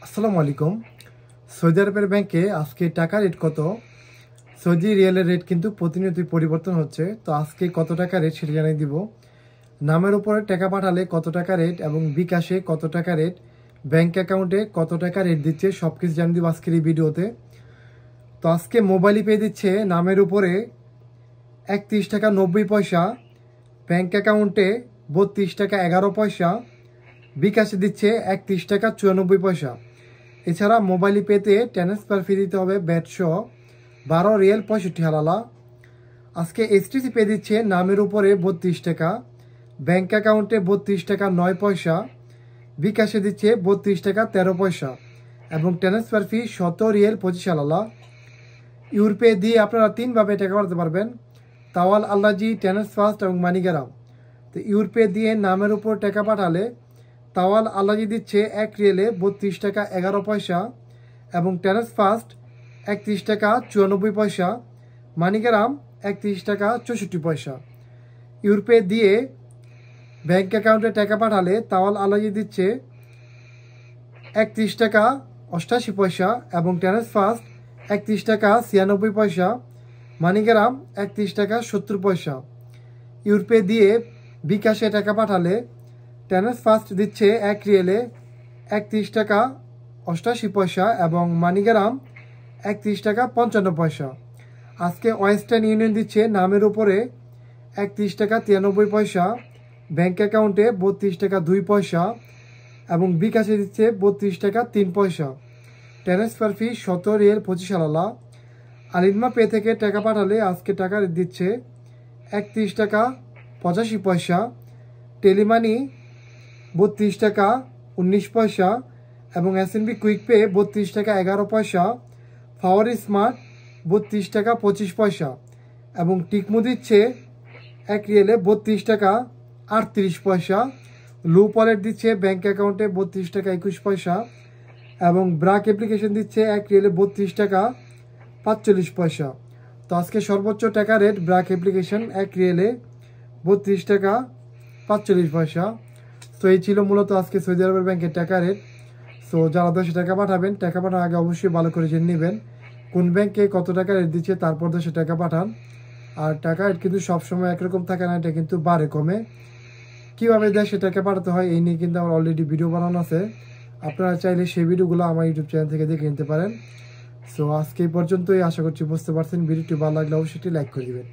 আসসালামু আলাইকুম। সৌদি আরবের ব্যাংকে আজকে টাকা রেট কত? সৌদি রিয়ালের রেট কিন্তু প্রতিনিয়তই পরিবর্তন হচ্ছে। তো আজকে কত টাকা রেট সেটা জানিয়ে দিব। নামের উপরে টাকা পাঠালে কত টাকা রেট এবং বিকাশে কত টাকা রেট, ব্যাংক অ্যাকাউন্টে কত টাকা রেট দিচ্ছে সব কিছু জানিয়ে দিব আজকের এই ভিডিওতে। তো আজকে মোবাইলই পে দিচ্ছে নামের উপরে 31 টাকা 90 পয়সা, ব্যাংক অ্যাকাউন্টে 32 টাকা 11 পয়সা, বিকাশে দিচ্ছে 31 টাকা 94 পয়সা। এছাড়া মোবাইল পেতে ট্রান্সফার ফি দিতে হবে ব্যাট সহ 12 রিয়াল 65 হালালা। আজকে এইচটিসি পে দিচ্ছে নামের উপরে 32 টাকা, ব্যাংক অ্যাকাউন্টে 32 টাকা 9 পয়সা, বিকাশে দিচ্ছে 32 টাকা 13 পয়সা এবং ট্রান্সফার ফি 17 রিয়াল 25 হালালা। ইউরপে দিয়ে আপনারা তিনভাবে টাকা পাঠাতে পারবেন, তাওয়াল আল্লাজি, ট্রান্সফার্স্ট এবং মানিগ্রাম। তো ইউরপে দিয়ে নামের উপর টাকা পাঠালে তাওয়াল আল্লাজি দিচ্ছে 1 রিয়েলে 32 টাকা 11 পয়সা এবং ট্রান্সফার্স্ট 31 টাকা 94 পয়সা, মানিগ্রাম 31 টাকা 64 পয়সা। ইউরপে দিয়ে ব্যাংক অ্যাকাউন্টে টাকা পাঠালে তাওয়াল আল্লাজি দিচ্ছে 31 টাকা 88 পয়সা এবং ট্রান্সফার্স্ট 31 টাকা 96 পয়সা, মানিগ্রাম 31 টাকা 70 পয়সা। ইউরপে দিয়ে বিকাশে টাকা পাঠালে ট্রান্সফার্স্ট দিচ্ছে 1 রিয়েলে 31 টাকা 88 পয়সা এবং মানিগ্রাম 31 টাকা 55 পয়সা। আজকে ওয়েস্টার্ন ইউনিয়ন দিচ্ছে নামের উপরে 31 টাকা 93 পয়সা, ব্যাংক অ্যাকাউন্টে 32 টাকা 2 পয়সা এবং বিকাশে দিচ্ছে 32 টাকা 3 পয়সা। ট্রান্সফার ফি 17 রিয়েল 25 হালালা। আলিনমা পে থেকে টাকা পাঠালে আজকে টাকা দিচ্ছে 31 টাকা 85 পয়সা, টেলিমানি 32 টাকা 19 পয়সা এবং এসএনবি কুইক পে 32 টাকা 11 পয়সা, পাওয়ার স্মার্ট 32 টাকা 25 পয়সা এবং টিকমু দিচ্ছে 1 রিয়েলে 32 টাকা 38 পয়সা। লুপ ওয়ালেট দিচ্ছে ব্যাংক অ্যাকাউন্টে 32 টাকা 21 পয়সা এবং ব্রাক অ্যাপ্লিকেশন দিচ্ছে 1 রিয়েলে 32 টাকা 45 পয়সা। তো আজকে সর্বোচ্চ টাকা রেট ব্রাক অ্যাপ্লিকেশন 1 রিয়েলে 32 টাকা 45 পয়সা। তো এই ছিল মূলত আজকে সৌদি আরবের ব্যাংকের টাকা রেট। সো যারা দেশে টাকা পাঠাবেন, টাকা পাঠানোর আগে অবশ্যই ভালো করে জেনে নেবেন কোন ব্যাংকে কত টাকা রেট দিচ্ছে, তারপর দেশে টাকা পাঠান। আর টাকা রেট কিন্তু সবসময় একরকম থাকে না, এটা কিন্তু বাড়ে কমে। কীভাবে দেশে টাকা পাঠাতে হয় এই নিয়ে কিন্তু আমার অলরেডি ভিডিও বানানো আছে, আপনারা চাইলে সেই ভিডিওগুলো আমার ইউটিউব চ্যানেল থেকে দেখে নিতে পারেন। সো আজকে এই পর্যন্তই, আশা করছি বুঝতে পারছেন। ভিডিওটি ভালো লাগলে অবশ্যই লাইক করে দেবেন।